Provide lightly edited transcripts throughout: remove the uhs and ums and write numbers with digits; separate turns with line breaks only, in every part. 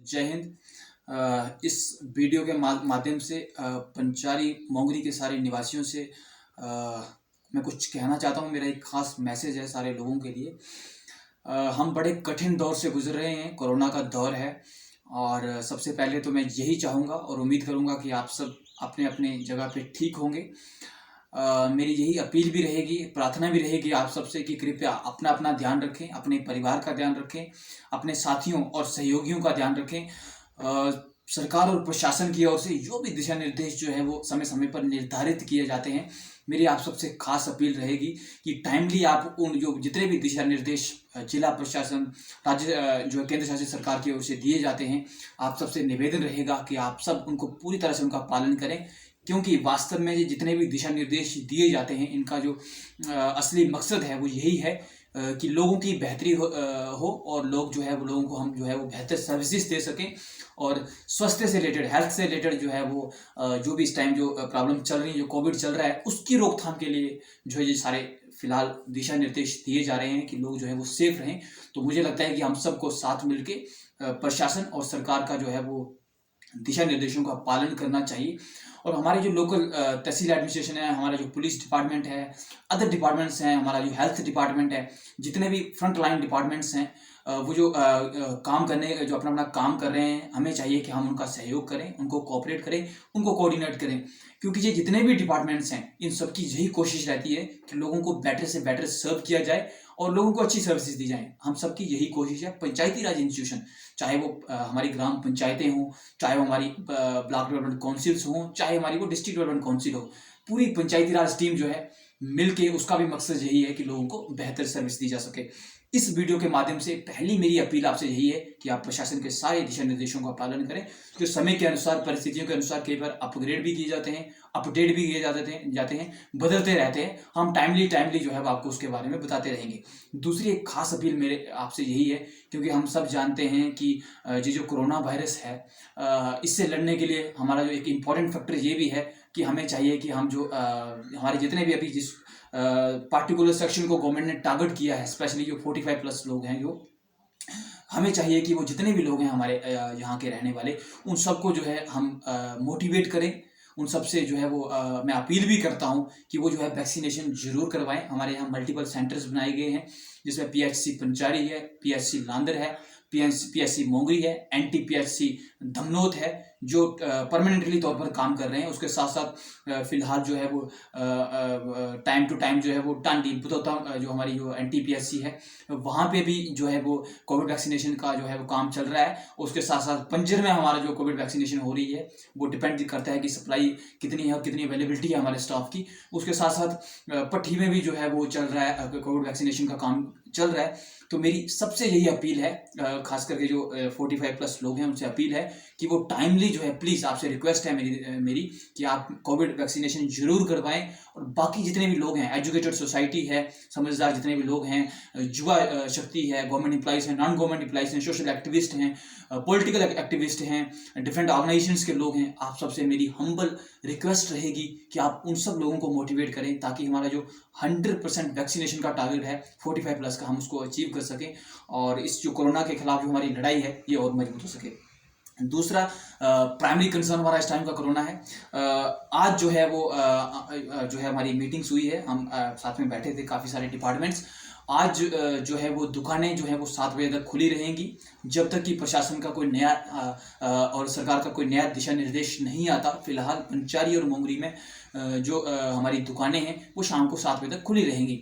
जय हिंद। इस वीडियो के माध्यम से पंचारी मोंगरी के सारे निवासियों से मैं कुछ कहना चाहता हूँ। मेरा एक खास मैसेज है सारे लोगों के लिए। हम बड़े कठिन दौर से गुजर रहे हैं, कोरोना का दौर है। और सबसे पहले तो मैं यही चाहूँगा और उम्मीद करूँगा कि आप सब अपने अपने जगह पे ठीक होंगे। मेरी यही अपील भी रहेगी, प्रार्थना भी रहेगी आप सबसे कि कृपया अपना अपना ध्यान रखें, अपने परिवार का ध्यान रखें, अपने साथियों और सहयोगियों का ध्यान रखें। सरकार और प्रशासन की ओर से जो भी दिशा निर्देश जो है वो समय समय पर निर्धारित किए जाते हैं, मेरी आप सबसे खास अपील रहेगी कि टाइमली आप उन जो जितने भी दिशा निर्देश जिला प्रशासन, राज्य जो केंद्र शासित सरकार की ओर से दिए जाते हैं, आप सबसे निवेदन रहेगा कि आप सब उनको पूरी तरह से उनका पालन करें। क्योंकि वास्तव में ये जितने भी दिशा निर्देश दिए जाते हैं, इनका जो असली मकसद है वो यही है कि लोगों की बेहतरी हो और लोग जो है वो लोगों को हम जो है वो बेहतर सर्विसेज दे सकें। और स्वास्थ्य से रिलेटेड, हेल्थ से रिलेटेड जो है वो जो भी इस टाइम जो प्रॉब्लम चल रही है, जो कोविड चल रहा है, उसकी रोकथाम के लिए जो है ये सारे फिलहाल दिशा निर्देश दिए जा रहे हैं कि लोग जो है वो सेफ रहें। तो मुझे लगता है कि हम सबको साथ मिलके प्रशासन और सरकार का जो है वो दिशा निर्देशों का पालन करना चाहिए। और हमारे जो लोकल तहसील एडमिनिस्ट्रेशन है, हमारा जो पुलिस डिपार्टमेंट है, अदर डिपार्टमेंट्स हैं, हमारा जो हेल्थ डिपार्टमेंट है, जितने भी फ्रंट लाइन डिपार्टमेंट्स हैं, वो जो काम करने जो अपना अपना काम कर रहे हैं, हमें चाहिए कि हम उनका सहयोग करें, उनको कोऑपरेट करें, उनको कोऑर्डिनेट करें। क्योंकि ये जितने भी डिपार्टमेंट्स हैं, इन सबकी यही कोशिश रहती है कि लोगों को बेटर से बेटर सर्व किया जाए और लोगों को अच्छी सर्विसेज दी जाए। हम सबकी यही कोशिश है। पंचायती राज इंस्टीट्यूशन, चाहे वो हमारी ग्राम पंचायतें हों, चाहे वो हमारी ब्लॉक डेवलपमेंट काउंसिल्स हों, चाहे हमारी वो डिस्ट्रिक्ट डेवलपमेंट काउंसिल हो, पूरी पंचायती राज टीम जो है मिलके, उसका भी मकसद यही है कि लोगों को बेहतर सर्विस दी जा सके। इस वीडियो के माध्यम से पहली मेरी अपील आपसे यही है कि आप प्रशासन के सारे दिशा निर्देशों का पालन करें, जो समय के अनुसार, परिस्थितियों के अनुसार कई बार अपग्रेड भी किए जाते हैं, अपडेट भी किए जाते हैं, बदलते रहते हैं। हम टाइमली जो है आपको उसके बारे में बताते रहेंगे। दूसरी एक खास अपील मेरे आपसे यही है, क्योंकि हम सब जानते हैं कि ये जो कोरोना वायरस है, इससे लड़ने के लिए हमारा जो एक इम्पॉर्टेंट फैक्टर ये भी है कि हमें चाहिए कि हम जो हमारे जितने भी अभी जिस पार्टिकुलर सेक्शन को गवर्नमेंट ने टारगेट किया है, स्पेशली जो 45+ लोग हैं, जो हमें चाहिए कि वो जितने भी लोग हैं हमारे यहाँ के रहने वाले, उन सबको जो है हम मोटिवेट करें। उन सब से जो है वो मैं अपील भी करता हूँ कि वो जो है वैक्सीनेशन जरूर करवाएं। हमारे यहाँ मल्टीपल सेंटर्स बनाए गए हैं, जिसमें PHC पंचारी है, PHC लांदर है, PHC मोंगरी है, NTPHC धमनोत है, जो परमानेंटली तौर पर काम कर रहे हैं। उसके साथ साथ फिलहाल जो है वो टाइम टू टाइम जो है वो टांडी बुतौता जो हमारी जो NTPHC है, वहाँ पे भी जो है वो कोविड वैक्सीनेशन का जो है वो काम चल रहा है। उसके साथ साथ पंजर में हमारा जो कोविड वैक्सीनेशन हो रही है, वो डिपेंड करता है कि सप्लाई कितनी है और कितनी अवेलेबिलिटी है हमारे स्टाफ की। उसके साथ साथ पट्टी में भी जो है वो चल रहा है, कोविड वैक्सीनेशन का काम चल रहा है। तो मेरी सबसे यही अपील है, खास करके जो 45+ लोग हैं, उनसे अपील है कि वो टाइमली जो है, प्लीज़ आपसे रिक्वेस्ट है मेरी कि आप कोविड वैक्सीनेशन जरूर करवाएं। और बाकी जितने भी लोग हैं, एजुकेटेड सोसाइटी है, समझदार जितने भी लोग हैं, युवा शक्ति है, गवर्नमेंट एम्प्लॉइज हैं, नॉन गवर्नमेंट एम्प्लॉइज हैं, सोशल एक्टिविस्ट हैं, पॉलिटिकल एक्टिविस्ट हैं, डिफरेंट ऑर्गेनाइजेशंस के लोग हैं, आप सबसे मेरी हम्बल रिक्वेस्ट रहेगी कि आप उन सब लोगों को मोटिवेट करें, ताकि हमारा जो 100% वैक्सीनेशन का टारगेट है 45+ का, हम उसको अचीव कर सकें और इस जो कोरोना के खिलाफ जो हमारी लड़ाई है ये और मजबूत हो सके। दूसरा प्राइमरी कंसर्न हमारा इस टाइम का कोरोना है। आज जो है वो जो है हमारी मीटिंग्स हुई है, हम साथ में बैठे थे काफ़ी सारे डिपार्टमेंट्स। आज जो है वो दुकानें जो है वो 7 बजे तक खुली रहेंगी, जब तक कि प्रशासन का कोई नया और सरकार का कोई नया दिशा निर्देश नहीं आता। फिलहाल पंचारी और मोंगरी में जो हमारी दुकानें हैं वो शाम को 7 बजे तक खुली रहेंगी।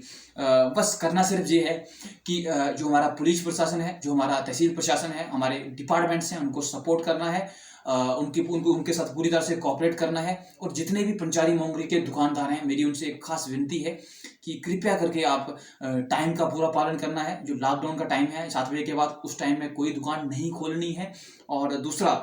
बस करना सिर्फ ये है कि जो हमारा पुलिस प्रशासन है, जो हमारा तहसील प्रशासन है, हमारे डिपार्टमेंट्स हैं, उनको सपोर्ट करना है, उनके साथ पूरी तरह से कोऑपरेट करना है। और जितने भी पंचारी मोंगरी के दुकानदार हैं, मेरी उनसे एक खास विनती है कि कृपया करके आप टाइम का पूरा पालन करना है। जो लॉकडाउन का टाइम है 7 बजे के बाद, उस टाइम में कोई दुकान नहीं खोलनी है। और दूसरा,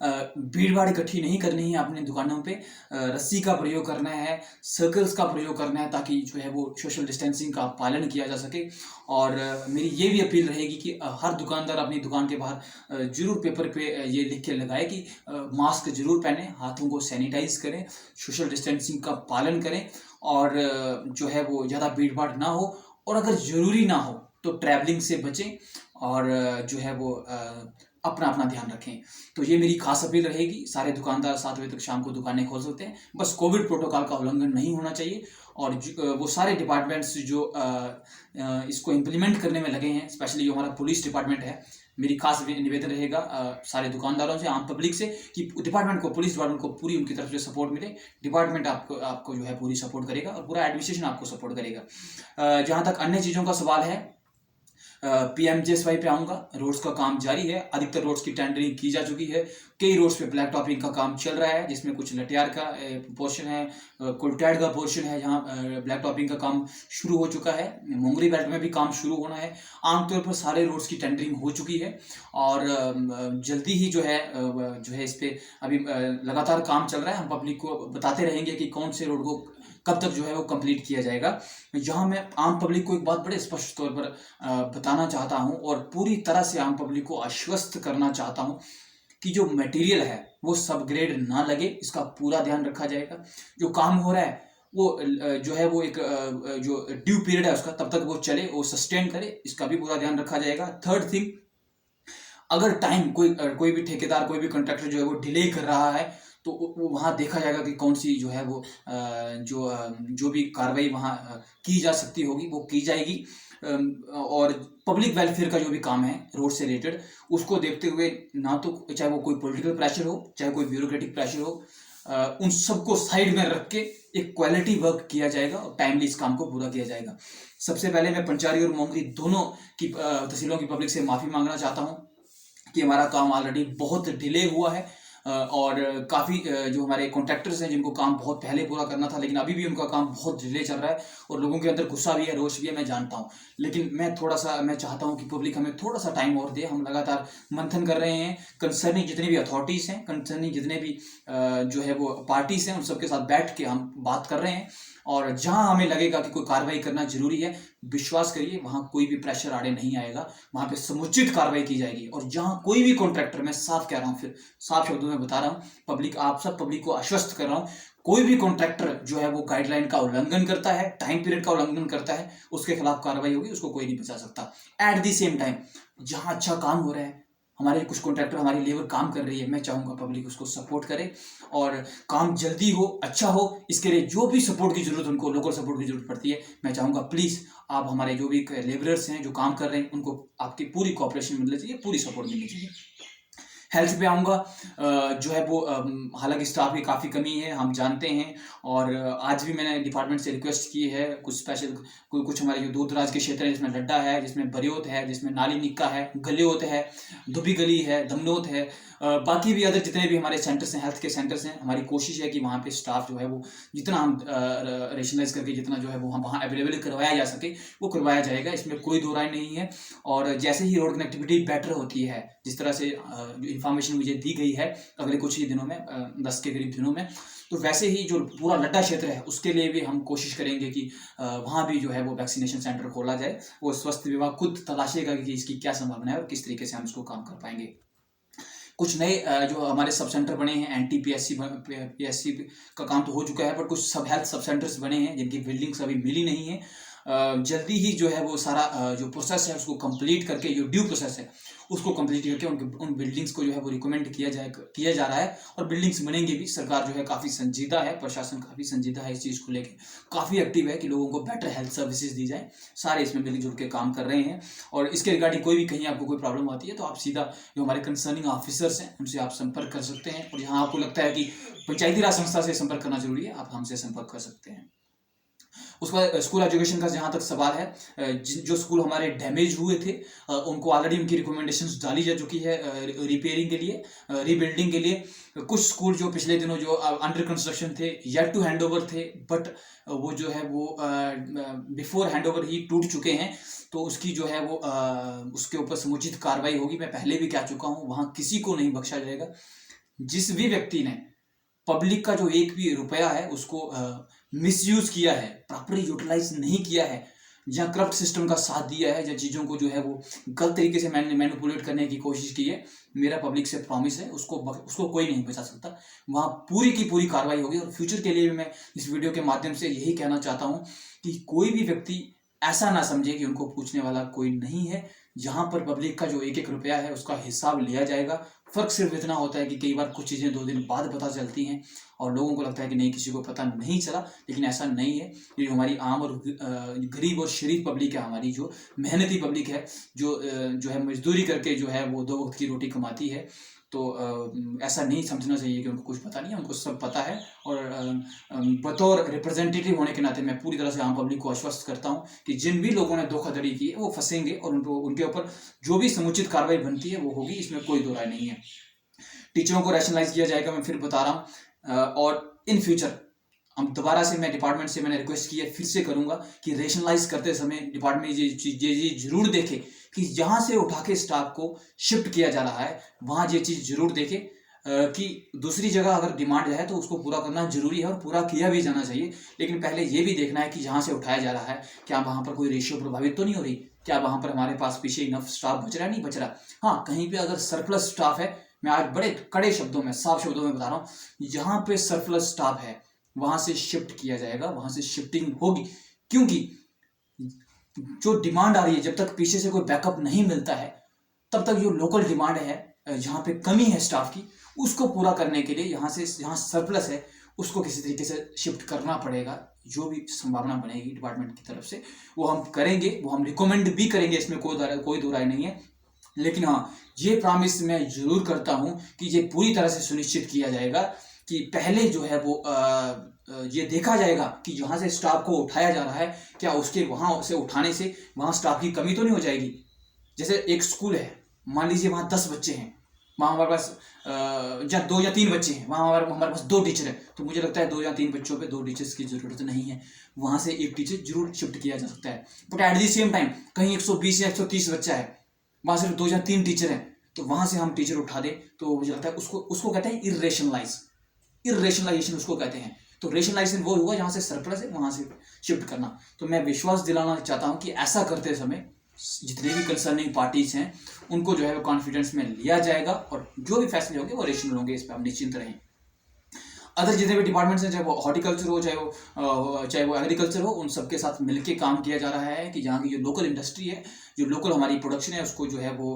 भीड़ भाड़ इकट्ठी नहीं करनी है अपनी दुकानों पे, रस्सी का प्रयोग करना है, सर्कल्स का प्रयोग करना है, ताकि जो है वो सोशल डिस्टेंसिंग का पालन किया जा सके। और मेरी ये भी अपील रहेगी कि हर दुकानदार अपनी दुकान के बाहर जरूर पेपर पे ये लिख के लगाए कि मास्क जरूर पहने, हाथों को सैनिटाइज करें, सोशल डिस्टेंसिंग का पालन करें, और जो है वो ज़्यादा भीड़ भाड़ ना हो। और अगर ज़रूरी ना हो तो ट्रैवलिंग से बचें, और जो है वो अपना अपना ध्यान रखें। तो ये मेरी खास अपील रहेगी। सारे दुकानदार 7 बजे तक शाम को दुकानें खोल सकते हैं, बस कोविड प्रोटोकॉल का उल्लंघन नहीं होना चाहिए। और वो सारे डिपार्टमेंट्स जो इसको इम्प्लीमेंट करने में लगे हैं, स्पेशली जो हमारा पुलिस डिपार्टमेंट है, मेरी खास निवेदन रहेगा सारे दुकानदारों से, आम पब्लिक से, कि डिपार्टमेंट को, पुलिस डिपार्टमेंट को पूरी उनकी तरफ से सपोर्ट मिले। डिपार्टमेंट आपको जो है पूरी सपोर्ट करेगा और पूरा एडमिनिस्ट्रेशन आपको सपोर्ट करेगा। जहाँ तक अन्य चीज़ों का सवाल है, PMJSY पे आऊँगा। रोड्स का काम जारी है, अधिकतर रोड्स की टेंडरिंग की जा चुकी है। कई रोड्स पे ब्लैक टॉपिंग का काम चल रहा है, जिसमें कुछ लटियार का पोर्शन है, कुलटैड का पोर्शन है, जहाँ ब्लैक टॉपिंग का काम शुरू हो चुका है। मोंगरी बेल्ट में भी काम शुरू होना है। आमतौर पर सारे रोड्स की टेंडरिंग हो चुकी है और जल्दी ही जो है इस पर अभी लगातार काम चल रहा है। हम पब्लिक को बताते रहेंगे कि कौन से रोड को कब तक जो है वो कंप्लीट किया जाएगा। यहाँ मैं आम पब्लिक को एक बात बड़े स्पष्ट तौर पर बताना चाहता हूँ और पूरी तरह से आम पब्लिक को आश्वस्त करना चाहता हूँ कि जो मटेरियल है वो सब ग्रेड ना लगे, इसका पूरा ध्यान रखा जाएगा। जो काम हो रहा है वो जो है वो एक जो ड्यू पीरियड है उसका, तब तक वो चले, वो सस्टेन करे, इसका भी पूरा ध्यान रखा जाएगा। थर्ड थिंग, अगर टाइम कोई भी ठेकेदार, कोई भी कॉन्ट्रैक्टर जो है वो डिले कर रहा है, तो वो वहाँ देखा जाएगा कि कौन सी जो है वो जो भी कार्रवाई वहाँ की जा सकती होगी वो की जाएगी। और पब्लिक वेलफेयर का जो भी काम है रोड से रिलेटेड, उसको देखते हुए, ना तो चाहे वो कोई पॉलिटिकल प्रेशर हो, चाहे कोई ब्यूरोक्रेटिक प्रेशर हो, उन सबको साइड में रख के एक क्वालिटी वर्क किया जाएगा और टाइमली इस काम को पूरा किया जाएगा। सबसे पहले मैं पंचारी और मोंगरी दोनों की तहसीलों की पब्लिक से माफ़ी मांगना चाहता हूँ कि हमारा काम ऑलरेडी बहुत डिले हुआ है और काफ़ी जो हमारे कॉन्ट्रैक्टर्स हैं जिनको काम बहुत पहले पूरा करना था, लेकिन अभी भी उनका काम बहुत डिले चल रहा है और लोगों के अंदर गुस्सा भी है, रोष भी है, मैं जानता हूँ। लेकिन मैं चाहता हूँ कि पब्लिक हमें थोड़ा सा टाइम और दे। हम लगातार मंथन कर रहे हैं, कंसर्निंग जितनी भी अथॉरिटीज़ हैं, कंसर्निंग जितने भी जो है वो पार्टीज़ हैं, उन सबके साथ बैठ के हम बात कर रहे हैं। और जहां हमें लगेगा कि कोई कार्रवाई करना जरूरी है, विश्वास करिए वहां कोई भी प्रेशर आड़े नहीं आएगा, वहां पे समुचित कार्रवाई की जाएगी। और जहां कोई भी कॉन्ट्रैक्टर, मैं साफ कह रहा हूं, फिर साफ शब्दों में बता रहा हूं, पब्लिक, आप सब पब्लिक को आश्वस्त कर रहा हूं, कोई भी कॉन्ट्रैक्टर जो है वो गाइडलाइन का उल्लंघन करता है, टाइम पीरियड का उल्लंघन करता है, उसके खिलाफ कार्रवाई होगी, उसको कोई नहीं बचा सकता। एट द सेम टाइम, जहां अच्छा काम हो रहा है, हमारे कुछ कॉन्ट्रैक्टर, हमारी लेबर काम कर रही है, मैं चाहूँगा पब्लिक उसको सपोर्ट करे और काम जल्दी हो, अच्छा हो। इसके लिए जो भी सपोर्ट की जरूरत, उनको लोकल सपोर्ट की जरूरत पड़ती है, मैं चाहूँगा प्लीज़ आप हमारे जो भी लेबरर्स हैं जो काम कर रहे हैं, उनको आपकी पूरी कोऑपरेशन मिलनी चाहिए, पूरी सपोर्ट मिलनी चाहिए। हेल्थ पे आऊँगा, जो है वो हालांकि स्टाफ की काफ़ी कमी है, हम जानते हैं। और आज भी मैंने डिपार्टमेंट से रिक्वेस्ट की है, कुछ स्पेशल कुछ हमारे जो दूर दराज के क्षेत्र हैं, जिसमें लड्डा है, जिसमें बरियोत है, जिसमें नाली निक्का है, गलियोत है, धुबी गली है, दमनोत है, बाकी भी अदर जितने भी हमारे सेंटर्स हैं, हेल्थ के सेंटर्स हैं, हमारी कोशिश है कि वहाँ पे स्टाफ जो है वो जितना हम रेशनलाइज करके जितना जो है वो हम वहाँ अवेलेबल करवाया जा सके वो करवाया जाएगा, इसमें कोई दो राय नहीं है। और जैसे ही रोड कनेक्टिविटी बेटर होती है, जिस तरह से जो इन्फॉर्मेशन मुझे दी गई है अगले कुछ ही दिनों में, 10 के करीब दिनों में, तो वैसे ही जो पूरा लड्डा क्षेत्र है उसके लिए भी हम कोशिश करेंगे कि वहाँ भी जो है वो वैक्सीनेशन सेंटर खोला जाए। वो स्वास्थ्य विभाग खुद तलाशेगा कि इसकी क्या संभावना है और किस तरीके से हम इसको काम कर पाएंगे। कुछ नए जो हमारे सब सेंटर बने हैं, NTPSC का काम तो हो चुका है, पर कुछ सब हेल्थ सब सेंटर्स बने हैं जिनकी बिल्डिंग्स अभी मिली नहीं है। जल्दी ही जो है वो सारा जो प्रोसेस है उसको कंप्लीट करके, जो ड्यू प्रोसेस है उसको कंप्लीट करके उन बिल्डिंग्स को जो है वो रिकमेंड किया जा रहा है और बिल्डिंग्स बनेंगे भी। सरकार जो है काफ़ी संजीदा है, प्रशासन काफ़ी संजीदा है इस चीज़ को लेकर, काफ़ी एक्टिव है कि लोगों को बेटर हेल्थ सर्विसेज दी जाए। सारे इसमें मिलजुल के काम कर रहे हैं। और इसके रिगार्डिंग कोई भी कहीं आपको कोई प्रॉब्लम आती है तो आप सीधा जो हमारे कंसर्निंग ऑफिसर्स हैं उनसे आप संपर्क कर सकते हैं। और यहाँ आपको लगता है कि पंचायती राज संस्था से संपर्क करना जरूरी है, आप हमसे संपर्क कर सकते हैं। उसके बाद स्कूल एजुकेशन का जहाँ तक सवाल है, जो स्कूल हमारे डैमेज हुए थे उनको ऑलरेडी उनकी रिकमेंडेशंस डाली जा चुकी है रिपेयरिंग के लिए, रीबिल्डिंग के लिए। कुछ स्कूल जो पिछले दिनों जो अंडर कंस्ट्रक्शन थे, yet to hand over the, but वो जो है वो बिफोर हैंड ओवर ही टूट चुके हैं, तो उसकी जो है वो उसके ऊपर समुचित कार्रवाई होगी। मैं पहले भी कह चुका हूँ, वहाँ किसी को नहीं बख्शा जाएगा। जिस भी व्यक्ति ने पब्लिक का जो एक भी रुपया है उसको मिसयूज किया है, प्रॉपरली यूटिलाइज नहीं किया है, जहाँ करप्ट सिस्टम का साथ दिया है, जहाँ चीज़ों को जो है वो गलत तरीके से मैनिपुलेट करने की कोशिश की है, मेरा पब्लिक से प्रॉमिस है उसको कोई नहीं बचा सकता। वहाँ पूरी की पूरी कार्रवाई होगी। और फ्यूचर के लिए भी मैं इस वीडियो के माध्यम से यही कहना चाहता हूँ कि कोई भी व्यक्ति ऐसा ना समझे कि उनको पूछने वाला कोई नहीं है। यहाँ पर पब्लिक का जो एक एक रुपया है उसका हिसाब लिया जाएगा। फ़र्क सिर्फ इतना होता है कि कई बार कुछ चीज़ें 2 दिन बाद पता चलती हैं और लोगों को लगता है कि नहीं, किसी को पता नहीं चला, लेकिन ऐसा नहीं है। ये हमारी आम और गरीब और शरीफ पब्लिक है, हमारी जो मेहनती पब्लिक है, जो है मजदूरी करके जो है वो 2 वक्त की रोटी कमाती है। तो ऐसा नहीं समझना चाहिए कि उनको कुछ पता नहीं है, उनको सब पता है। और बतौर रिप्रेजेंटेटिव होने के नाते मैं पूरी तरह से आम पब्लिक को आश्वस्त करता हूँ कि जिन भी लोगों ने धोखाधड़ी की है वो फंसेंगे और उनके ऊपर जो भी समुचित कार्रवाई बनती है वो होगी, इसमें कोई दो राय नहीं है। टीचरों को रैशनलाइज किया जाएगा, मैं फिर बता रहा हूँ। और इन फ्यूचर हम दोबारा से, मैं डिपार्टमेंट से मैंने रिक्वेस्ट की है, फिर से करूंगा कि रेशनलाइज करते समय डिपार्टमेंट ये जरूर देखे कि जहाँ से उठा के स्टाफ को शिफ्ट किया जा रहा है वहाँ ये चीज़ जरूर देखे कि दूसरी जगह अगर डिमांड है तो उसको पूरा करना जरूरी है और पूरा किया भी जाना चाहिए। लेकिन पहले ये भी देखना है कि जहाँ से उठाया जा रहा है क्या वहाँ पर कोई रेशियो प्रभावित तो नहीं हो रही, क्या वहाँ पर हमारे पास पीछे इनफ स्टाफ बच रहा है, नहीं बच रहा। हाँ, कहीं पे अगर सरप्लस स्टाफ है, मैं आज बड़े कड़े शब्दों में, साफ शब्दों में बता रहा हूँ, जहाँ पे सरप्लस स्टाफ है वहाँ से शिफ्ट किया जाएगा, वहाँ से शिफ्टिंग होगी। क्योंकि जो डिमांड आ रही है, जब तक पीछे से कोई बैकअप नहीं मिलता है तब तक जो लोकल डिमांड है, जहाँ पे कमी है स्टाफ की, उसको पूरा करने के लिए यहाँ से, जहाँ सरप्लस है उसको किसी तरीके से शिफ्ट करना पड़ेगा। जो भी संभावना बनेगी डिपार्टमेंट की तरफ से वो हम करेंगे, वो हम रिकमेंड भी करेंगे, इसमें कोई दो राय नहीं है। लेकिन हाँ, ये प्रॉमिस मैं जरूर करता हूँ कि ये पूरी तरह से सुनिश्चित किया जाएगा कि पहले जो है वो ये देखा जाएगा कि जहाँ से स्टाफ को उठाया जा रहा है क्या उसके वहाँ से उठाने से वहाँ स्टाफ की कमी तो नहीं हो जाएगी। जैसे एक स्कूल है, मान लीजिए वहाँ 10 बच्चे हैं, वहाँ हमारे पास या 2 या 3 बच्चे हैं, वहाँ हमारे पास 2 टीचर हैं, तो मुझे लगता है 2 या 3 बच्चों पे 2 टीचर्स की ज़रूरत नहीं है, वहाँ से एक टीचर जरूर शिफ्ट किया जा सकता है। But at the same time कहीं 120 या 130 बच्चा है, वहाँ सिर्फ 2 या 3 टीचर हैं, तो वहाँ से हम टीचर उठा दें तो मुझे लगता है उसको कहते हैं इरेशनलाइजेशन उसको कहते हैं। तो रेशनलाइजेशन वो हुआ जहाँ से सरप्लस है वहाँ से शिफ्ट करना। तो मैं विश्वास दिलाना चाहता हूँ कि ऐसा करते समय जितने भी कंसर्निंग पार्टीज हैं उनको जो है वो कॉन्फिडेंस में लिया जाएगा और जो भी फैसले होंगे वो रेशनल होंगे, इस पर हम निश्चिंत रहें। अदर जितने भी डिपार्टमेंट्स हैं, चाहे वो हॉर्टिकल्चर हो, चाहे वो एग्रीकल्चर हो, उन सबके साथ मिलके काम किया जा रहा है कि जहाँ की जो लोकल इंडस्ट्री है, जो लोकल हमारी प्रोडक्शन है, उसको जो है वो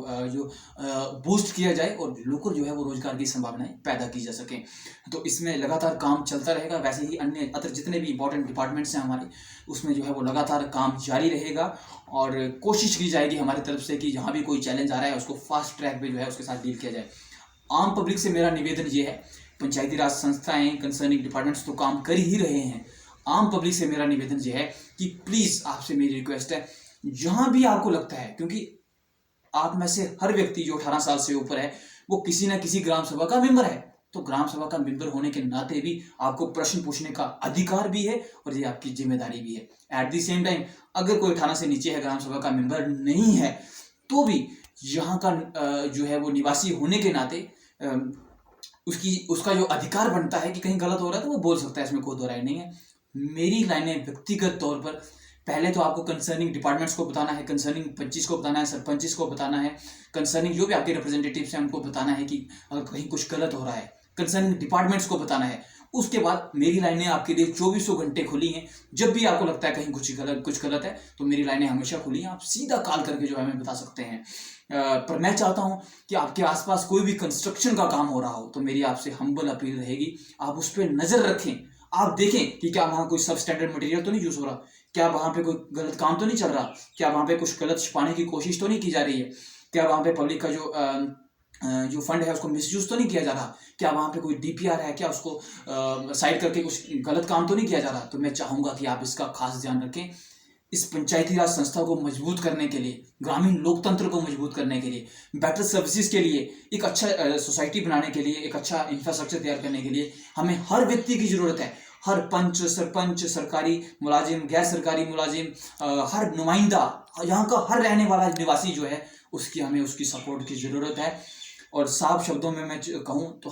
बूस्ट किया जाए और लोकल जो है वो रोजगार की संभावनाएं पैदा की जा सकें। तो इसमें लगातार काम चलता रहेगा। वैसे ही अन्य अदर जितने भी इंपॉर्टेंट डिपार्टमेंट्स हैं हमारे, उसमें जो है वो लगातार काम जारी रहेगा और कोशिश की जाएगी हमारी तरफ से कि जहाँ भी कोई चैलेंज आ रहा है उसको फास्ट ट्रैक पे जो है उसके साथ डील किया जाए। आम पब्लिक से मेरा निवेदन ये है, पंचायती राज संस्थाएं, कंसर्निंग डिपार्टमेंट्स तो काम कर ही रहे हैं, आम पब्लिक से मेरा निवेदन ये है कि प्लीज़ आपसे मेरी रिक्वेस्ट है, जहाँ भी आपको लगता है, क्योंकि आप में से हर व्यक्ति जो 18 साल से ऊपर है वो किसी न किसी ग्राम सभा का मेंबर है, तो ग्राम सभा का मेंबर होने के नाते भी आपको प्रश्न पूछने का अधिकार भी है और ये आपकी जिम्मेदारी भी है। एट द सेम टाइम अगर कोई 18 से नीचे है, ग्राम सभा का मेंबर नहीं है, तो भी यहाँ का जो है वो निवासी होने के नाते उसका जो अधिकार बनता है कि कहीं गलत हो रहा है तो वो बोल सकता है, इसमें कोई दो राय नहीं है। मेरी लाइनें व्यक्तिगत तौर पर, पहले तो आपको कंसर्निंग डिपार्टमेंट्स को बताना है, कंसर्निंग पंचिस को बताना है, सरपंचिस को बताना है, कंसर्निंग जो भी आपके रिप्रेजेंटेटिव्स हैं उनको बताना है कि अगर कहीं कुछ गलत हो रहा है, कंसर्निंग डिपार्टमेंट्स को बताना है। उसके बाद मेरी लाइनें आपके लिए 24 घंटे खुली हैं। जब भी आपको लगता है कहीं कुछ गलत है तो मेरी लाइनें हमेशा खुली हैं, आप सीधा कॉल करके जो है हमें बता सकते हैं। पर मैं चाहता हूं कि आपके आसपास कोई भी कंस्ट्रक्शन का काम हो रहा हो तो मेरी आपसे हम्बल अपील रहेगी, आप उस पर नज़र रखें, आप देखें कि क्या वहाँ कोई सब स्टैंडर्ड मटेरियल तो नहीं यूज़ हो रहा, क्या वहाँ पे कोई गलत काम तो नहीं चल रहा, क्या वहाँ पे कुछ गलत छिपाने की कोशिश तो नहीं की जा रही है, क्या वहाँ पे पब्लिक का जो फंड है उसको मिसयूज तो नहीं किया जा रहा, क्या वहाँ पे कोई डीपीआर है, क्या उसको साइड करके कुछ गलत काम तो नहीं किया जा रहा। तो मैं चाहूँगा कि आप इसका खास ध्यान रखें। इस पंचायती राज संस्था को मजबूत करने के लिए, ग्रामीण लोकतंत्र को मजबूत करने के लिए, बेटर सर्विसेज के लिए, एक अच्छा सोसाइटी बनाने के लिए, एक अच्छा इंफ्रास्ट्रक्चर तैयार करने के लिए हमें हर व्यक्ति की ज़रूरत है। हर पंच, सरपंच, सरकारी मुलाजिम, गैर सरकारी मुलाजिम, हर नुमाइंदा, यहाँ का हर रहने वाला निवासी जो है हमें उसकी सपोर्ट की ज़रूरत है। और साफ शब्दों में मैं कहूँ तो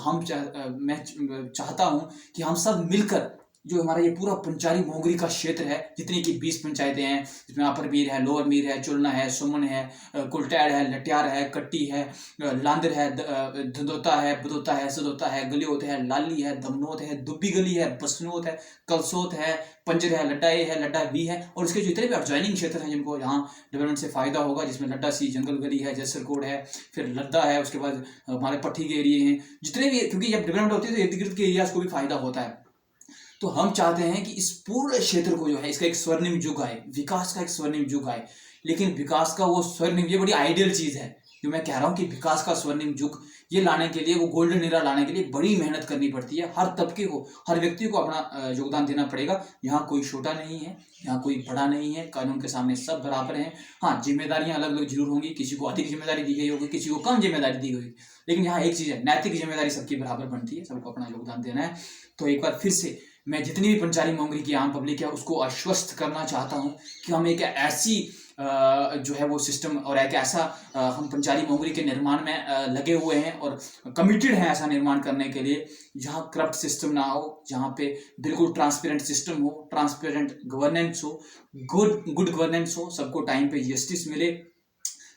मैं चाहता हूँ कि हम सब मिलकर जो हमारा ये पूरा पंचारी मोंगरी का क्षेत्र है, जितनी की 20 पंचायतें हैं, जिसमें अपर मीर है, लोअर मीर है, चुलना है, सुमन है, कुलटैड़ है, लट्यार है, कट्टी है, लांदर है, धंदोता है, बदोता है, सदोता है, गलियोत है, लाली है, दमनोत है, दुब्बी गली है, बसनोत है, कलसोत है, पंजर है, लड्डा ए है, लड्डा बी है, और इसके जितने भी एडजॉइनिंग क्षेत्र हैं जिनको यहाँ डेवलपमेंट से फायदा होगा, जिसमें लड्डा सी, जंगल गली है, जैसरकोट है, फिर लद्दा है, उसके बाद हमारे पट्टी के एरिए हैं, जितने भी, क्योंकि जब डेवलपमेंट होती है तो इर्द गिर्द के एरियाज को भी फायदा होता है। तो हम चाहते हैं कि इस पूरे क्षेत्र को जो है इसका एक स्वर्णिम युग आए, विकास का एक स्वर्णिम युग आए। लेकिन विकास का वो स्वर्णिम, ये बड़ी आइडियल चीज है जो मैं कह रहा हूँ कि विकास का स्वर्णिम युग ये लाने के लिए, वो गोल्डन एरा लाने के लिए बड़ी मेहनत करनी पड़ती है। हर तबके को, हर व्यक्ति को अपना योगदान देना पड़ेगा। यहाँ कोई छोटा नहीं है, यहाँ कोई बड़ा नहीं है, कानून के सामने सब बराबर हैं। हाँ, जिम्मेदारियां अलग अलग जरूर होंगी, किसी को अधिक जिम्मेदारी दी गई होगी, किसी को कम जिम्मेदारी दी गई, लेकिन यहाँ एक चीज है, नैतिक जिम्मेदारी सबकी बराबर बनती है, सबको अपना योगदान देना है। तो एक बार फिर से मैं जितनी भी पंचारी मोंगरी की आम पब्लिक है उसको आश्वस्त करना चाहता हूँ कि हम एक ऐसी जो है वो सिस्टम और एक ऐसा हम पंचारी मोंगरी के निर्माण में लगे हुए हैं और कमिटेड हैं ऐसा निर्माण करने के लिए जहाँ करप्ट सिस्टम ना हो, जहाँ पे बिल्कुल ट्रांसपेरेंट सिस्टम हो, ट्रांसपेरेंट गवर्नेंस हो, गुड गवर्नेंस हो, सबको टाइम पे जस्टिस मिले,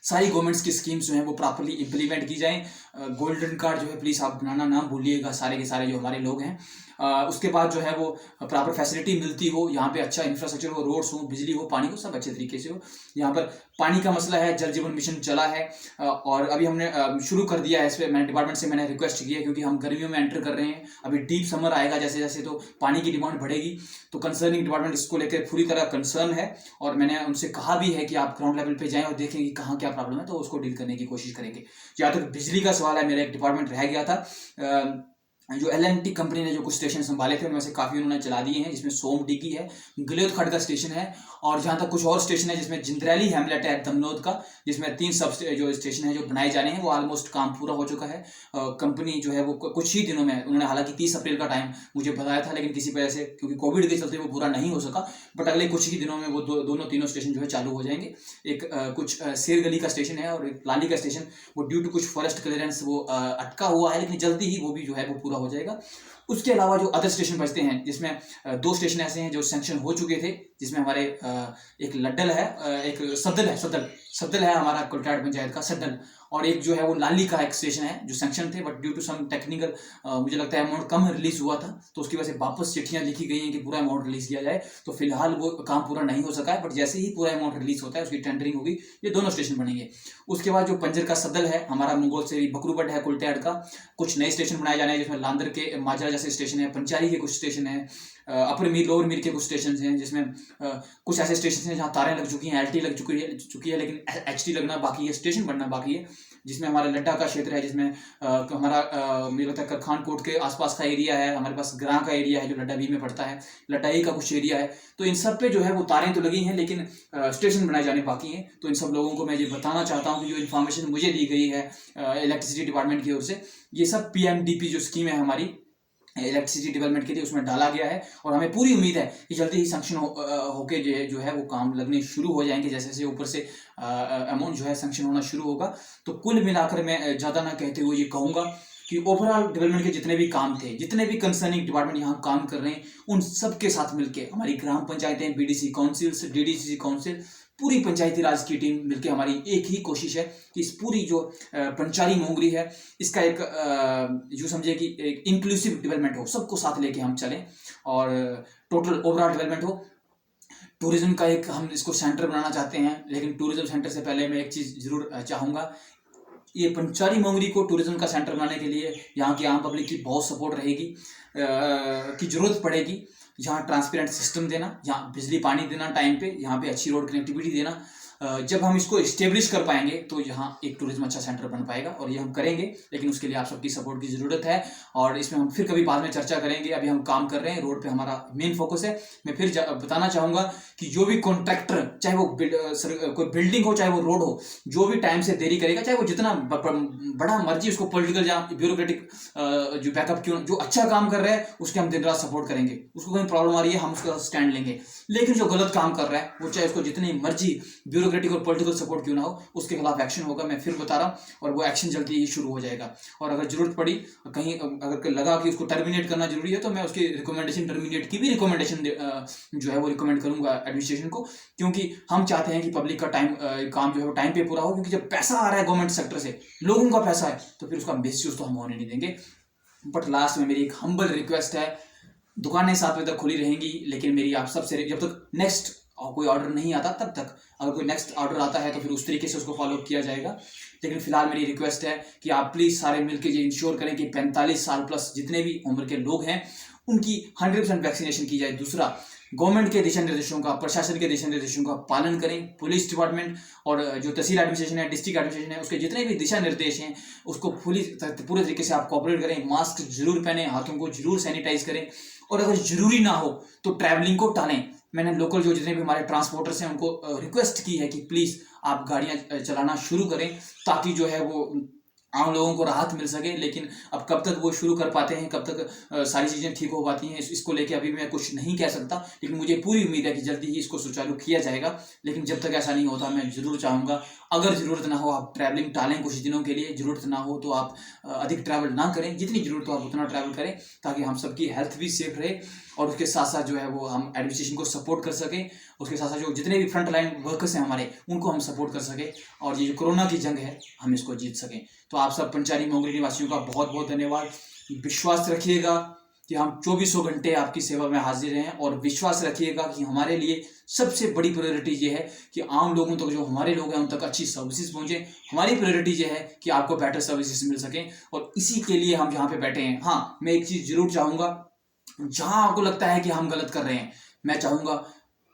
सारी गवर्नमेंट्स की स्कीम्स जो हैं वो प्रॉपर्ली इंप्लीमेंट की जाएं। गोल्डन कार्ड जो है प्लीज़ आप बनाना ना भूलिएगा, सारे के सारे जो हमारे लोग हैं। उसके बाद जो है वो प्रॉपर फैसिलिटी मिलती हो, यहाँ पे अच्छा इंफ्रास्ट्रक्चर हो, रोड्स हो, बिजली हो, पानी हो, सब अच्छे तरीके से हो। यहाँ पर पानी का मसला है, जल जीवन मिशन चला है और अभी हमने शुरू कर दिया है इस पर। मैंने डिपार्टमेंट से मैंने रिक्वेस्ट किया है क्योंकि हम गर्मियों में एंटर कर रहे हैं, अभी डीप समर आएगा जैसे जैसे, तो पानी की डिमांड बढ़ेगी। तो कंसर्निंग डिपार्टमेंट इसको लेकर पूरी तरह कंसर्न है और मैंने उनसे कहा भी है कि आप ग्राउंड लेवल पे जाएं और देखें कि कहाँ क्या प्रॉब्लम है, तो उसको डील करने की कोशिश करेंगे। जहाँ तक बिजली का सवाल है, मेरा एक डिपार्टमेंट रह गया था। जो L&T कंपनी ने जो कुछ स्टेशन संभाले थे उनमें से काफ़ी उन्होंने चला दिए हैं, जिसमें सोमडीगी है, गलियोत खड़ का स्टेशन है, और जहाँ तक कुछ और स्टेशन है जिसमें जिंद्रैली हैमलेट है, दमनोद का, जिसमें 3 सब जो स्टेशन है जो बनाए जाने हैं वो ऑलमोस्ट काम पूरा हो चुका है। कंपनी जो है वो कुछ ही दिनों में, उन्होंने हालांकि 30 अप्रैल का टाइम मुझे बताया था, लेकिन किसी वजह से क्योंकि कोविड के चलते वो पूरा नहीं हो सका, बट अगले कुछ ही दिनों में वो दोनों तीनों स्टेशन जो है चालू हो जाएंगे। एक कुछ शेर गली का स्टेशन है और एक लाली का स्टेशन, वो ड्यू टू कुछ फॉरेस्ट क्लियरेंस वो अटका हुआ है, लेकिन जल्दी ही वो भी जो है वो पूरा हो जाएगा। उसके अलावा जो अदर स्टेशन बचते हैं, जिसमें 2 स्टेशन ऐसे हैं जो सैंक्शन हो चुके थे, जिसमें हमारे एक लड्डल है, एक सद्दल है हमारा कुलटाड़ पंचायत का सड्डल, और एक जो है वो लाली का एक स्टेशन है जो सैंक्शन थे, but due to some technical मुझे लगता है अमाउंट कम रिलीज हुआ था, तो उसकी वजह से वापस चिट्ठियां लिखी गई हैं कि पूरा अमाउंट रिलीज किया जाए। तो फिलहाल वो काम पूरा नहीं हो सका है, बट जैसे ही पूरा अमाउंट रिलीज होता है उसकी टेंडरिंग होगी, ये दोनों स्टेशन बनेंगे। उसके बाद जो पंजर का सद्दल है हमारा मंगोल से बकरूबट है कुलटैड़ का, कुछ नए स्टेशन बनाए जाने हैं, जिसमें लांदर के माजरा जैसे स्टेशन है, पंचारी के कुछ स्टेशन है, अपर मीर लोअर मीर के कुछ स्टेशन हैं, जिसमें कुछ ऐसे स्टेशन हैं जहाँ तारें लग चुकी हैं, LT लग चुकी है, लेकिन HT लगना बाकी है, स्टेशन बनना बाकी है। जिसमें हमारा लड्डा का क्षेत्र है, जिसमें हमारा मुझे लगता है करखान कोट के आसपास का एरिया है, हमारे पास ग्रां का एरिया है जो लड्डा बी में पड़ता है, लड्डा ए का कुछ एरिया है। तो इन सब पे जो है वो तारें तो लगी हैं, लेकिन स्टेशन बनाए जाने बाकी हैं। तो इन सब लोगों को मैं ये बताना चाहता हूँ कि जो इन्फॉर्मेशन मुझे दी गई है इलेक्ट्रिसिटी डिपार्टमेंट की ओर से, ये सब PMDP जो स्कीम है हमारी इलेक्ट्रिसिटी डेवलपमेंट के लिए, उसमें डाला गया है और हमें पूरी उम्मीद है कि जल्दी ही सैंक्शन होके जो है वो काम लगने शुरू हो जाएंगे, जैसे जैसे ऊपर से अमाउंट जो है सैंक्शन होना शुरू होगा। तो कुल मिलाकर मैं ज़्यादा ना कहते हुए ये कहूँगा कि ओवरऑल डेवलपमेंट के जितने भी काम थे, जितने भी कंसर्निंग डिपार्टमेंट यहाँ काम कर रहे हैं, उन सब के साथ मिलकर हमारी ग्राम पंचायतें, BDC काउंसिल्स, DDCC काउंसिल, पूरी पंचायती राज की टीम मिलकर हमारी एक ही कोशिश है कि इस पूरी जो पंचारी मोंगरी है इसका एक जो समझे कि एक इंक्लूसिव डेवलपमेंट हो, सबको साथ लेके हम चलें और टोटल ओवरऑल डेवलपमेंट हो। टूरिज्म का एक हम इसको सेंटर बनाना चाहते हैं, लेकिन टूरिज्म सेंटर से पहले मैं एक चीज़ जरूर चाहूँगा, ये पंचारी मोंगरी को टूरिज्म का सेंटर बनाने के लिए यहाँ की आम पब्लिक की बहुत सपोर्ट रहेगी, की ज़रूरत पड़ेगी। यहाँ ट्रांसपेरेंट सिस्टम देना, यहाँ बिजली पानी देना टाइम पे, यहाँ पे अच्छी रोड कनेक्टिविटी देना, जब हम इसको इस्टेब्लिश कर पाएंगे तो यहाँ एक टूरिज्म अच्छा सेंटर बन पाएगा और ये हम करेंगे, लेकिन उसके लिए आप सबकी सपोर्ट की ज़रूरत है और इसमें हम फिर कभी बाद में चर्चा करेंगे। अभी हम काम कर रहे हैं, रोड पे हमारा मेन फोकस है। मैं फिर बताना चाहूँगा कि जो भी कॉन्ट्रैक्टर, चाहे वो कोई बिल्डिंग हो चाहे वो रोड हो, जो भी टाइम से देरी करेगा, चाहे वो जितना बड़ा मर्जी उसको पॉलिटिकल या ब्यूरोक्रेटिक जो बैकअप क्यों, जो अच्छा काम कर रहा है उसके हम दिन रात सपोर्ट करेंगे, उसको कोई प्रॉब्लम आ रही है हम उसका स्टैंड लेंगे। लेकिन जो गलत काम कर रहा है वो चाहे उसको जितनी मर्जी ब्यूरोक्रेटिक और पॉलिटिकल सपोर्ट क्यों ना हो, उसके खिलाफ एक्शन होगा, मैं फिर बता रहा हूँ, और वो एक्शन जल्दी ही शुरू हो जाएगा। और अगर जरूरत पड़ी, कहीं अगर लगा कि उसको टर्मिनेट करना जरूरी है, तो मैं उसकी रिकमेंडेशन, टर्मिनेट की भी रिकमेंडेशन जो है वो रिकमेंड करूंगा एडमिनिस्ट्रेशन को, क्योंकि हम चाहते हैं कि पब्लिक का काम जो है वो टाइम पे पूरा हो, क्योंकि जब पैसा आ रहा है गवर्नमेंट सेक्टर से, लोगों का पैसा है, तो फिर उसका मिसयूज तो हम होने नहीं देंगे। बट लास्ट में मेरी एक हम्बल रिक्वेस्ट है, दुकानें 7 बजे तक खुली रहेंगी, लेकिन मेरी आप सबसे, जब तक नेक्स्ट कोई ऑर्डर नहीं आता तब तक, अगर कोई नेक्स्ट ऑर्डर आता है तो फिर उस तरीके से उसको फॉलो किया जाएगा। लेकिन फिलहाल मेरी रिक्वेस्ट है कि आप प्लीज़ सारे मिलकर ये इंश्योर करें कि 45 साल प्लस जितने भी उम्र के लोग हैं उनकी 100% वैक्सीनेशन की जाए। दूसरा, गवर्नमेंट के दिशा निर्देशों का, प्रशासन के दिशा निर्देशों का पालन करें। पुलिस डिपार्टमेंट और जो तहसील एडमिनिस्ट्रेशन है, डिस्ट्रिक्ट एडमिनिस्ट्रेशन है, उसके जितने भी दिशा निर्देश हैं उसको पूरे तरीके से आप कोऑपरेट करें। मास्क जरूर पहने, हाथों को जरूर सैनिटाइज करें, और अगर जरूरी ना हो तो ट्रैवलिंग को टालें। मैंने लोकल जो जितने भी हमारे ट्रांसपोर्टर्स हैं उनको रिक्वेस्ट की है कि प्लीज़ आप गाड़ियाँ चलाना शुरू करें, ताकि जो है वो आम लोगों को राहत मिल सके। लेकिन अब कब तक वो शुरू कर पाते हैं, कब तक सारी चीज़ें ठीक हो पाती हैं, इसको लेके अभी मैं कुछ नहीं कह सकता, लेकिन मुझे पूरी उम्मीद है कि जल्दी ही इसको सुचारू किया जाएगा। लेकिन जब तक ऐसा नहीं होता, मैं ज़रूर चाहूँगा अगर ज़रूरत ना हो आप ट्रैवलिंग टालें कुछ दिनों के लिए, ज़रूरत ना हो तो आप अधिक ट्रैवल ना करें, जितनी ज़रूरत हो आप उतना ट्रैवल करें, ताकि हम सबकी हेल्थ भी सेफ रहे, और उसके साथ साथ जो है वो हम एडमिनिस्ट्रेशन को सपोर्ट कर सकें, उसके साथ साथ जो जितने भी फ्रंट लाइन वर्कर्स हैं हमारे, उनको हम सपोर्ट कर सकें, और ये जो कोरोना की जंग है हम इसको जीत सकें। तो आप सब पंचारी मोंगरी निवासियों का बहुत बहुत धन्यवाद। विश्वास रखिएगा कि हम 24 घंटे आपकी सेवा में हाजिर हैं, और विश्वास रखिएगा कि हमारे लिए सबसे बड़ी प्रायोरिटी ये है कि आम लोगों तक, जो हमारे लोग हैं उन तक अच्छी सर्विसेज पहुंचे। हमारी प्रायोरिटी ये है कि आपको बेटर सर्विसेज मिल सकें, और इसी के लिए हम यहाँ पे बैठे हैं। हाँ, मैं एक चीज़ जरूर चाहूँगा, जहां आपको लगता है कि हम गलत कर रहे हैं, मैं चाहूंगा,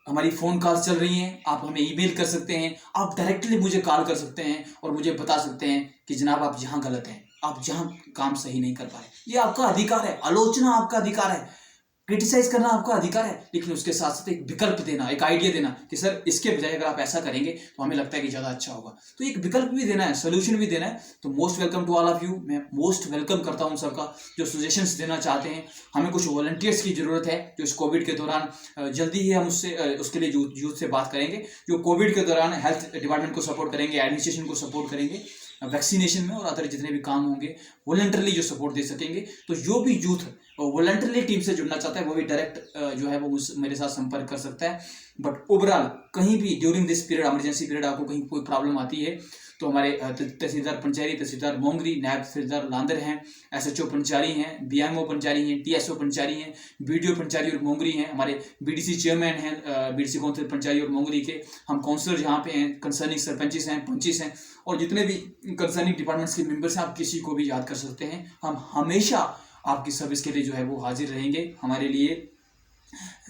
हमारी फ़ोन कॉल्स चल रही हैं, आप हमें ईमेल कर सकते हैं, आप डायरेक्टली मुझे कॉल कर सकते हैं और मुझे बता सकते हैं कि जनाब आप जहां गलत हैं, आप जहां काम सही नहीं कर पा रहे। ये आपका अधिकार है, आलोचना आपका अधिकार है, क्रिटिसाइज करना आपका अधिकार है, लेकिन उसके साथ साथ एक विकल्प देना, एक आइडिया देना कि सर इसके बजाय अगर आप ऐसा करेंगे तो हमें लगता है कि ज़्यादा अच्छा होगा, तो एक विकल्प भी देना है, सोल्यूशन भी देना है। तो most welcome to all of you. मैं मोस्ट वेलकम करता हूँ सबका जो सजेशंस देना चाहते हैं। हमें कुछ वॉलंटियर्स की ज़रूरत है जो इस कोविड के दौरान, जल्दी ही हम उसके लिए यूथ से बात करेंगे, जो कोविड के दौरान हेल्थ डिपार्टमेंट को सपोर्ट करेंगे, एडमिनिस्ट्रेशन को सपोर्ट करेंगे, वैक्सीनेशन में और अदर जितने भी काम होंगे, वॉलंटरली जो सपोर्ट दे सकेंगे। तो जो भी यूथ वॉलंटरली टीम से जुड़ना चाहता है वो भी डायरेक्ट जो है वो मेरे साथ संपर्क कर सकता है। बट ओवरऑल कहीं भी during this period, emergency period, आपको कहीं कोई प्रॉब्लम आती है तो हमारे तहसीलदार पंचारी, तहसीलदार मोंगरी, नायब तहसीलदार लांदर हैं, SHO पंचारी हैं, BMO पंचारी हैं, TSO पंचारी हैं, BDO पंचारी और मोंगरी हैं, हमारे BDC चेयरमैन हैं, BDC काउंसिल पंचारी और मोंगरी के, हम काउंसलर यहाँ पे हैं, कंसर्निंग सरपंचिस हैं, पंचिस हैं, और जितने भी कंसर्निंग डिपार्टमेंट्स के मेंबर्स हैं, आप किसी को भी याद कर सकते हैं। हम हमेशा आपकी सर्विस के लिए जो है वो हाजिर रहेंगे। हमारे लिए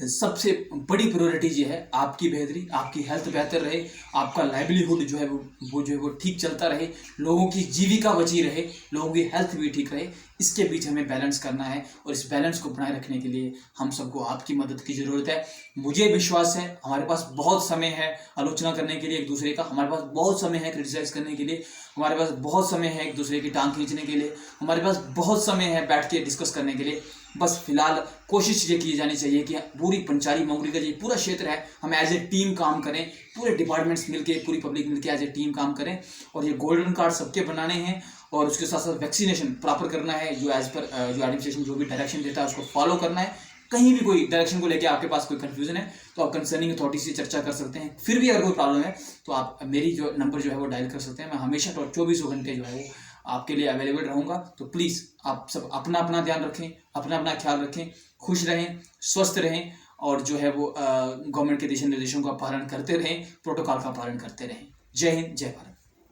सबसे बड़ी प्रायोरिटी ये है आपकी बेहतरी, आपकी हेल्थ बेहतर रहे, आपका लाइवलीहुड जो है वो ठीक चलता रहे, लोगों की जीविका बची रहे, लोगों की हेल्थ भी ठीक रहे। इसके बीच हमें बैलेंस करना है, और इस बैलेंस को बनाए रखने के लिए हम सबको आपकी मदद की ज़रूरत है। मुझे विश्वास है हमारे पास बहुत समय है आलोचना करने के लिए एक दूसरे का, हमारे पास बहुत समय है क्रिटिसाइज करने के लिए, हमारे पास बहुत समय है एक दूसरे की टांग खींचने के लिए, हमारे पास बहुत समय है बैठ के डिस्कस करने के लिए। बस फिलहाल कोशिश ये की जानी चाहिए कि पूरी पंचारी मोंगरी का ये पूरा क्षेत्र है, हम एज ए टीम काम करें, पूरे डिपार्टमेंट्स मिलके, पूरी पब्लिक मिलके एज ए टीम काम करें, और ये गोल्डन कार्ड सबके बनाने हैं, और उसके साथ साथ वैक्सीनेशन प्रॉपर करना है, जो एज पर जो एडमिनिस्ट्रेशन जो भी डायरेक्शन देता है उसको फॉलो करना है। कहीं भी कोई डायरेक्शन को लेकर आपके पास कोई कंफ्यूजन है तो आप कंसर्निंग अथॉरिटी से चर्चा कर सकते हैं। फिर भी अगर कोई प्रॉब्लम है तो आप मेरी जो नंबर जो है वो डायल कर सकते हैं। मैं हमेशा 24 घंटे जो है वो आपके लिए अवेलेबल रहूँगा। तो प्लीज़ आप सब अपना अपना ध्यान रखें, अपना अपना ख्याल रखें, खुश रहें, स्वस्थ रहें, और जो है वो गवर्नमेंट के दिशा निर्देशों का पालन करते रहें, प्रोटोकॉल का पालन करते रहें। जय हिंद, जय भारत।